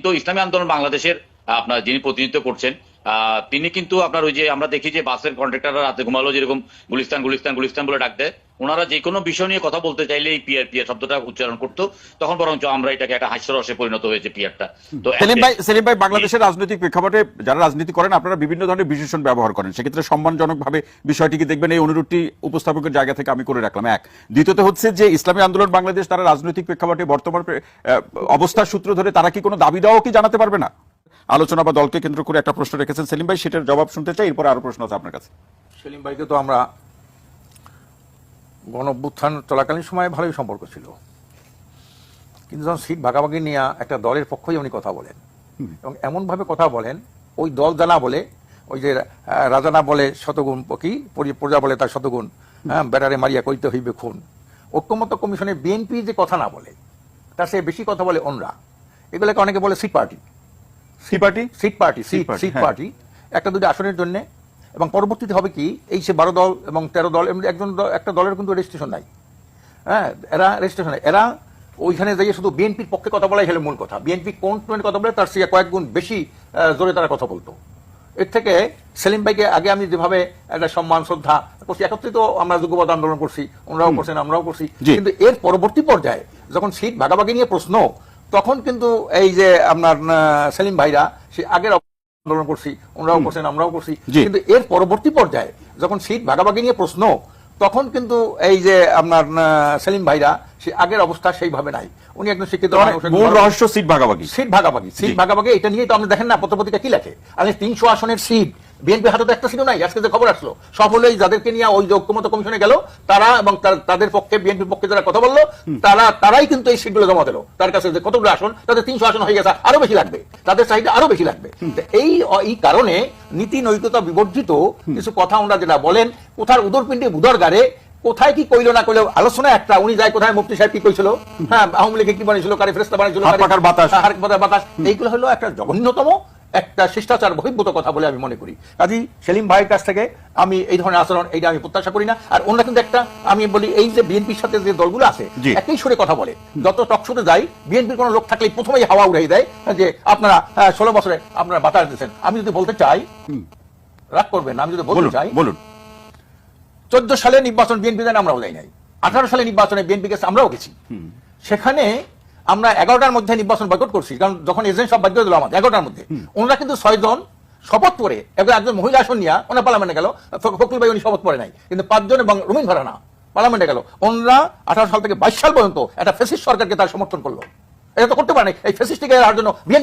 তো ইসলামী আন্দোলন বাংলাদেশের আপনার যিনি প্রতিনিধিত্ব করছেন তিনি কিন্তু আপনার ওই যে আমরা দেখি যে বাসের কন্ট্রাক্টররা রাতে ঘুমালো যেরকম গুলিস্তান গুলিস্তান গুলিস্তান বলে ডাক দেয়, ওনারা যে কোনো বিষয় নিয়ে কথা বলতে চাইলে এই পিয়ার পিয়ার শব্দটা উচ্চারণ করতো, তখন বরঞ্চ আমরা এটাকে একটা হাস্যরসে পরিণত হয়েছে পিয়ারটা। তো সেলিম ভাই, বাংলাদেশের রাজনৈতিক প্রেক্ষাপটে যারা রাজনীতি করেন আপনারা বিভিন্ন ধরনের বিশেষণ ব্যবহার করেন, সেক্ষেত্রে সম্মানজনকভাবে বিষয়টিকে দেখবেন, এই অনুরোধটি উপস্থাপকের জায়গা থেকে আমি করে রাখলাম। এক, দ্বিতীয়ত হচ্ছে যে ইসলামী আন্দোলন বাংলাদেশ তারা রাজনৈতিক প্রেক্ষাপটে বর্তমান অবস্থার সূত্র ধরে তারা কি কোনো দাবি দেওয়াও কি জানাতে পারবে না? আলোচনা বা দলকে কেন্দ্র করে একটা প্রশ্ন রেখেছেন সেলিম ভাই, সেটার জবাব শুনতে চাই, এরপর আরো প্রশ্ন আছে আপনার কাছে। সেলিম ভাইকে তো আমরা গণ-অভ্যুত্থান চলাকালীন সময়ে ভালোই সম্পর্ক ছিল, কিন্তু যখন সিট ভাগাভাগি নিয়ে একটা দলের পক্ষই উনি কথা বলেন এবং এমনভাবে কথা বলেন, ওই দল জানা বলে, ওই যে রাজা না বলে শতগুণ কি প্রজা বলে তার শতগুণ, বেড়ারে মারিয়া করিতে হইবে খুন। ঐক্যমত্য কমিশনে বিএনপি যে কথা না বলে তার সে বেশি কথা বলে অন্যরা, এগুলোকে অনেকে বলে সিট পার্টি, সিট পার্টি একটা দুটি আসনের জন্য। এবং পরবর্তীতে হবে কি, এই সে 12 দল এবং 13 দল একটা দলের কিন্তু রেজিস্ট্রেশন নাই, এরা ওইখানে যাইয়ে শুধু বিএনপির পক্ষে কথা বলাই হলে মূল কথা, বিএনপি কোন কথা বলে তার সে কয়েক গুণ বেশি জোরে তারা কথা বলতো। এর থেকে সেলিম ভাইকে আগে আমি যেভাবে একটা সম্মান শ্রদ্ধা করছি, একত্রিত আমরা যোগ্যবাদ আন্দোলন করছি, ওনারাও করছেন আমরাও করছি, কিন্তু এর পরবর্তী পর্যায়ে যখন সিট ভাগাভাগি নিয়ে প্রশ্ন, তখন কিন্তু এই যে আপনার সেলিম ভাইরা সে আগের আন্দোলন করছি, ওনারাও করছেন আমরাও করছি, কিন্তু এর পরবর্তী পর্যায়ে যখন সিট ভাগাভাগি নিয়ে প্রশ্ন, তখন কিন্তু এই যে আপনার সেলিম ভাইরা সে আগের অবস্থা সেইভাবে নাই। উনি একজন শিক্ষিত মূল রহস্য সিট ভাগাভাগি, এটা নিয়ে তো আপনি দেখেন না পত্রপত্রিকা কি লেখে, আজ 300 আসনের সিট বিএনপি হাতে তো একটা সিটও নাই। আজকে যে খবর আসলো সব হলেই যাদেরকে নিয়ে ওই যে ঐক্যমত্য কমিশনে গেল তারা এবং তাদের পক্ষে বিএনপির পক্ষে যারা কথা বললো তারাই কিন্তু এই সিটগুলো জমা দিল তার কাছে, যে কতগুলো আসন তাদের 300 আসন হয়ে গেছে, আরো বেশি লাগবে, তাদের চাহিদা আরো বেশি লাগবে। এই কারণে নীতি নৈতিকতা বিবর্জিত কিছু কথা ওনারা যেটা বলেন, কোথার উদরপিণ্ডে বুধর গাড়ে কোথায় কি কইলো না কইলো আলোচনা একটা, উনি যায় কোথায় মুফতি সাহেব কি কইছিল, আওয়ামী লীগে কি বানিয়েছিল, কারে ফেরেশতা বানিয়েছিল, বাতাস, এইগুলো হলো একটা জঘন্যতম একটা শিষ্টাচার বহির্ভূত কথা বলে আমি মনে করি। কাজী সেলিম ভাইয়ের কাছ থেকে আমি এই ধরনের আচরণ এইটা আমি প্রত্যাশা করি না। আর ওনারা কিন্তু একটা, আমি বলি এই যে বিএনপির সাথে যে দলগুলো আছে একই সুরে কথা বলে, যত টকশোতে যাই বিএনপির কোনো লোক থাকলে প্রথমেই হাওয়া উড়াই দেয় যে আপনারা 16 বছরে আপনারা বাতাস দিচ্ছেন। আমি যদি বলতে চাই, রাগ করবেন না, আমি যদি বলতে চাই, বলুন 14 সালে নির্বাচন বিএনপি দেন আমরাও যাই নাই, 18 সালে নির্বাচনে বিএনপি গেছে আমরাও গেছি, সেখানে আমরা 11টার মধ্যে নির্বাচন বয়কট করছি, কারণ যখন এজেন্ট সব বাধ্য দিল আমাদের 11টার মধ্যে, ওনারা কিন্তু 6 জন শপথ করে একজন মহিলা আসন নিয়ে ওনারা পার্লামেন্টে গেল, ফখরুল ভাই উনি শপথ করে নাই, কিন্তু 5 জন এবং রুমিন ভারানা পার্লামেন্টে গেল, ওনারা 18 সাল থেকে 22 সাল পর্যন্ত একটা ফ্যাসিস্ট সরকারকে তার সমর্থন করলো। এটা তো করতে পারে না, এই ফ্যাসিস্টকে আর জন্য বিএনপি